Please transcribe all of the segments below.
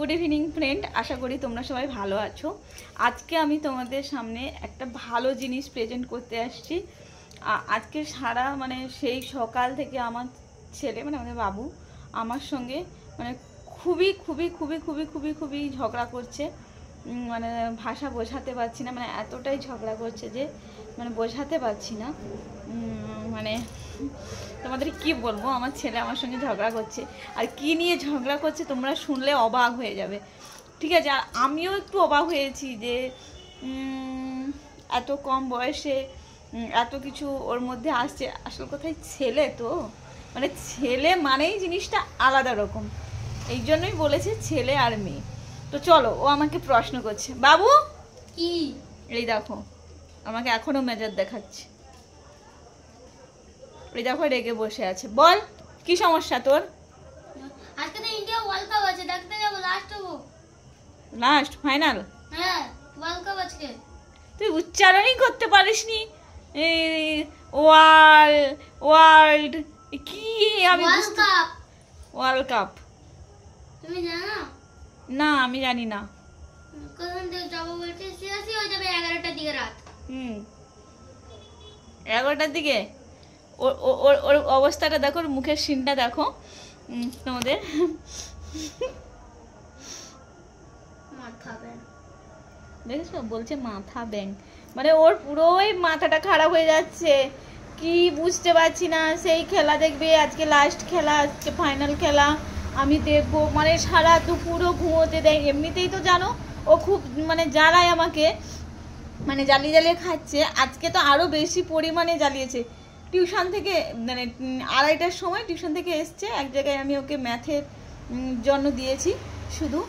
Good evening friend, আশা করি তোমরা সবাই ভালো আছো। আজকে আমি তোমাদের সামনে একটা ভালো জিনিস প্রেজেন্ট করতে আসছি। আজকে সারা সেই সকাল থেকে আমার ছেলে আমাদের বাবু আমার সঙ্গে খুবই খুবই খুবই খুবই খুবই খুবই ঝগড়া করছে। ভাষা বোঝাতে পারছি না, এতটাই ঝগড়া করছে যে বোঝাতে পারছি না। তোমাদের কি বলবো, আমার ছেলে আমার সঙ্গে ঝগড়া করছে, আর কি নিয়ে ঝগড়া করছে তোমরা শুনলে অবাক হয়ে যাবে, ঠিক আছে? আর আমিও একটু অবাক হয়েছি যে এত কম বয়সে এত কিছু ওর মধ্যে আসছে। আসল কথাই ছেলে তো ছেলে মানেই জিনিসটা আলাদা রকম, এই জন্যই বলেছে ছেলে আর মেয়ে। তো চলো, ও আমাকে প্রশ্ন করছে, বাবু কি? এই দেখো আমাকে এখনো মেজাজ দেখাচ্ছে, এই দেখো রেগে বসে আছে। বল কি সমস্যা তোর? আজকে তো ইন্ডিয়া ওয়ার্ল্ড কাপ আছে, দেখতে যাব, লাস্ট হবো। Last final? হ্যাঁ, ওয়ার্ল্ড কাপ আজকে। তুই উচ্চারণই করতে পারিসনি। ওয়ার্ল্ড কি? আমি ওয়ার্ল্ড কাপ। ওয়ার্ল্ড কাপ তুমি জানো না? আমি জানি না। কখন থেকে যাবো বলছে, সিরিয়াসলি হয়ে যাবে 11টার দিকে রাত। 11টার দিকে? ওর অবস্থাটা দেখো, ওর মুখের সিনটা দেখো তোমাদের। মাথা ব্যাং দেখেছো, বলছে মাথা ব্যাং, ওর পুরোই মাথাটা খারাপ হয়ে যাচ্ছে। কি বুঝতে পারছি না। সেই খেলা দেখবে, আজকে লাস্ট খেলা, আজকে ফাইনাল খেলা আমি দেখবো। সারা দুপুরও ঘুমোতে দেয়। এমনিতেই তো জানো ও খুব জ্বালায় আমাকে, জ্বালিয়ে জ্বালিয়ে খাচ্ছে। আজকে তো আরো বেশি পরিমাণে জ্বালিয়েছে। টিউশন থেকে 2:30টার সময় টিউশন থেকে এসছে, এক জায়গায় আমি ওকে ম্যাথের জন্য দিয়েছি শুধু,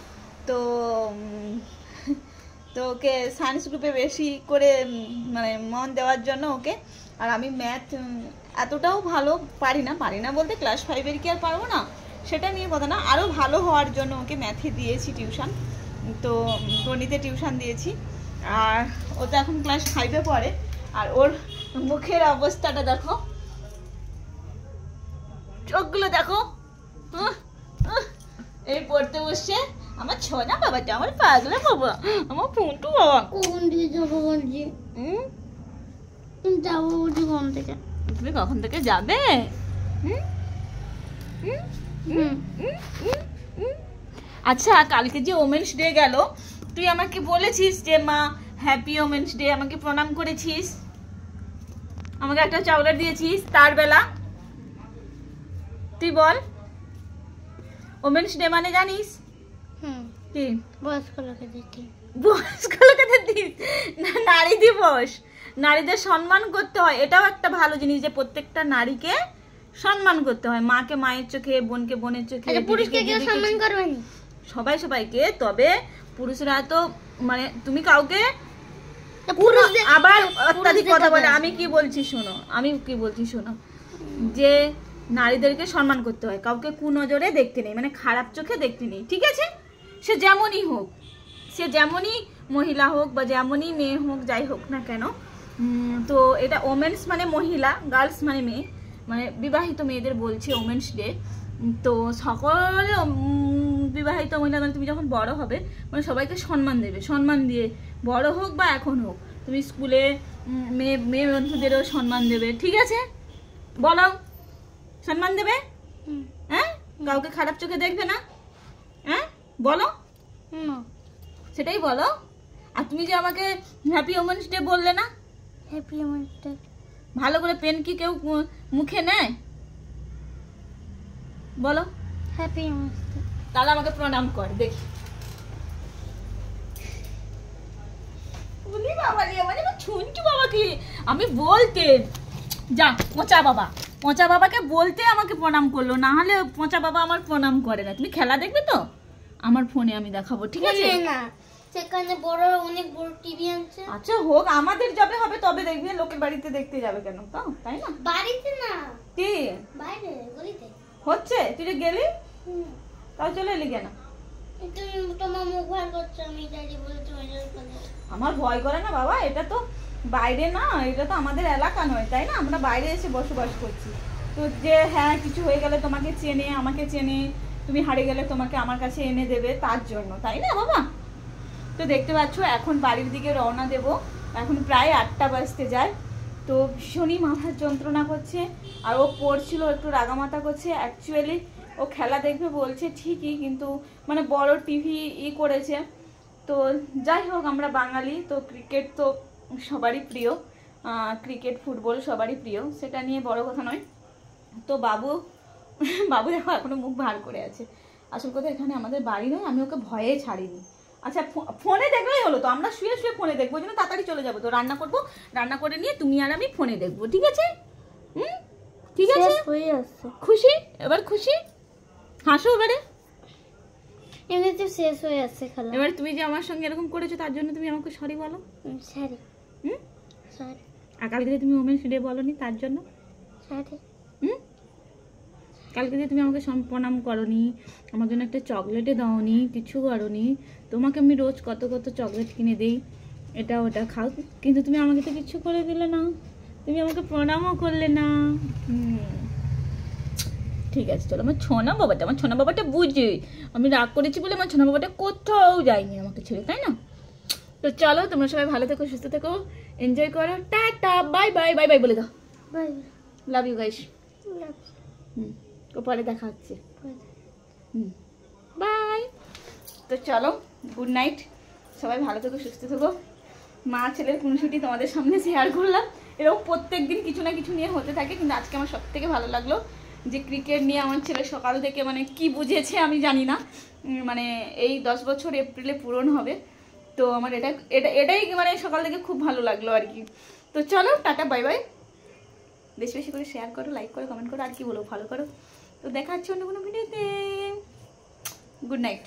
তো ওকে সায়েন্স গ্রুপে বেশি করে মন দেওয়ার জন্য ওকে। আর আমি ম্যাথ এতটাও ভালো পারি না বলতে ক্লাস 5-এর কি আর পারবো না, সেটা নিয়ে কথা না, আরও ভালো হওয়ার জন্য ওকে ম্যাথে দিয়েছি টিউশন। তো গণিতে টিউশন দিয়েছি, আর ও তো এখন ক্লাস 5-এ পড়ে। আর ওর মুখের অবস্থাটা দেখো, চোখগুলো দেখো। এই পড়তে বসছে আমার ছোনা বাবাটা, আমার পাগলা বাবা, আমার পুন্টু বাবা। কোন দিকে যাবো বলছি? তুমি যাবো বলছি কোন থেকে? তুমি কখন থেকে যাবে? আচ্ছা, কালকে যে ওমেন্স ডে গেল, তুই আমাকে বলেছিস যে মা হ্যাপি ওমেন্স ডে, আমাকে প্রণাম করেছিস, আমাকে একটা চকলেট দিয়েছিস। তার বেলা তুই বল ওমেন্স ডে জানিস কি? বয়স্ক লোকে দিচ্ছি। বয়স্ক লোকেদের দিস না, নারী দিবস, নারীদের সম্মান করতে হয়। এটাও একটা ভালো জিনিস যে প্রত্যেকটা নারীকে সম্মান করতে হয়। মাকে মায়ের চোখে, বোনকে বোনের চোখে, পুরুষকে কেউ সম্মান করবে না? সবাইকে। তবে পুরুষরা তো তুমি কাউকে আবার অত্যাধিক কথা বলে। আমি কি বলছি শোনো, যে নারীদেরকে সম্মান করতে হয়, কাউকে কুনজরে দেখতে নেই, খারাপ চোখে দেখতে নেই, ঠিক আছে? সে যেমনই হোক, সে যেমনই মহিলা হোক বা যেমনই মেয়ে হোক, যাই হোক না কেন। তো এটা ওমেন্স মহিলা, গার্লস মেয়ে, বিবাহিত মেয়েদের বলছি ওমেন্স ডে। তো সকল বিবাহিত মহিলা তুমি যখন বড় হবে সবাইকে সম্মান দেবে, সম্মান দিয়ে বড় হোক বা এখন হোক। তুমি স্কুলে মেয়ে বন্ধুদেরও সম্মান দেবে, ঠিক আছে? বলো, সম্মান দেবে? হ্যাঁ, কাউকে খারাপ চোখে দেখবে না, হ্যাঁ বলো, সেটাই বলো। আর তুমি যে আমাকে হ্যাপি ওমেন্স ডে বললে না, হ্যাপি ওমেন্স ডে ভালো করে পেন কি কেউ মুখে নেয়? বলো হ্যাপি ওমেন্স ডে। তাহলে আমাকে প্রণাম কর দেখি। ছুঞ্চু বাবা কি আমি বলতে যা, পচা বাবাকে বলতে আমাকে প্রণাম করলো, না হলে পচা বাবা আমার প্রণাম করে না। তুমি খেলা দেখবে তো আমার ফোনে আমি দেখাবো, ঠিক আছে? না, সেখানে অনেক বড় টিভি আছে। আচ্ছা হোক, আমাদের যাবে হবে তবে দেখবে, লোকের বাড়িতে দেখতে যাবে কেন? তাই না? বাড়িতে না, কি বাইরে গলিতে হচ্ছে? তুই যে গেলি তাও চলে এলি কেন? তোমার মুখ ভার করছো, আমি যাই বলে তুমি আমার ভয় করে না বাবা, এটা তো বাইরে না, এটা তো আমাদের এলাকা নয়, তাই না? আমরা বাইরে এসে বসবাস করছি। তো যে হ্যাঁ কিছু হয়ে গেলে তোমাকে চেনে, আমাকে চেনে, তুমি হারিয়ে গেলে তোমাকে আমার কাছে এনে দেবে, তার জন্য, তাই না বাবা? তো দেখতে পাচ্ছ এখন বাড়ির দিকে রওনা দেব। এখন প্রায় 8টা বাজতে যায়। তো ভীষণই মাথার যন্ত্রণা করছে, আর ও পড়ছিল, একটু রাগামাতা করছে। অ্যাকচুয়ালি ও খেলা দেখবে বলছে ঠিকই, কিন্তু মানে বড় টিভি করেছে। তো যাই হোক, আমরা বাঙালি তো ক্রিকেট তো সবারই প্রিয়, ক্রিকেট ফুটবল সবারই প্রিয়, সেটা নিয়ে বড় কথা নয়। তো বাবু দেখো এখনো মুখ ভার করে আছে। আসল কথা এখানে আমাদের বাড়ি নয়, আমি ওকে ভয়ে ছাড়িনি। আচ্ছা ফোনে দেখলেই হলো তো, আমরা শুয়ে শুয়ে ফোনে দেখবো, ওই জন্য তাড়াতাড়ি চলে যাবো। তো রান্না করবো, রান্না করে নিয়ে তুমি আর আমি ফোনে দেখবো, ঠিক আছে? ঠিক আছে, খুশি? এবার খুশি? হাসো এবারে। এমনিতে শেষ হয়ে আসছে খেলা। এবার তুমি যে আমার সঙ্গে এরকম করেছো তার জন্য তুমি আমাকে সরি বলো। সরি। সরি। আর কালকে যে তুমি ওমেন্স ডে বলনি তার জন্য সরি। কালকে যে তুমি আমাকে প্রণাম করনি, আমার জন্য একটা চকলেটে দাওনি, কিছু করনি। তোমাকে আমি রোজ কত কত চকলেট কিনে দিই, এটা ওটা খাও, কিন্তু তুমি আমাকে তো কিছু করে দিলে না, তুমি আমাকে প্রণামও করলে না। ঠিক আছে চলো, আমার ছোনা বাবাটা বুঝে, আমি রাগ করেছি বলে আমার ছোনা বাবাটা কোথাও যায়নি আমাকে ছেড়ে, তাই না? তো চলো, তোমরা সবাই ভালো থেকো, সুস্থ থেকো, এনজয় করো, tata, bye bye, bye bye বলে দাও। বাই। Love you guys. পরে দেখা হচ্ছে। বাই। তো চলো, গুড নাইট, সবাই ভালো থেকো, সুস্থ থেকো। মা ছেলের খুনসুটি তোমাদের সামনে শেয়ার করলাম। এরকম প্রত্যেক দিন কিছু না কিছু নিয়ে হতে থাকে, কিন্তু আজকে আমার সব থেকে ভালো লাগলো যে ক্রিকেট নিয়ে আমার ছেলে সকাল থেকে মানে কি বুঝেছে আমি জানি না, মানে এই 10 বছর এপ্রিলে পূরণ হবে। তো আমার এটাই মানে সকাল থেকে খুব ভালো লাগলো আর কি। তো চলো, টাটা, বাই বাই। বেশি বেশি করে শেয়ার করো, লাইক করো, কমেন্ট করো, আর কি বলো, ফলো করো। তো দেখা হচ্ছে অন্য কোনো ভিডিওতে। Good night.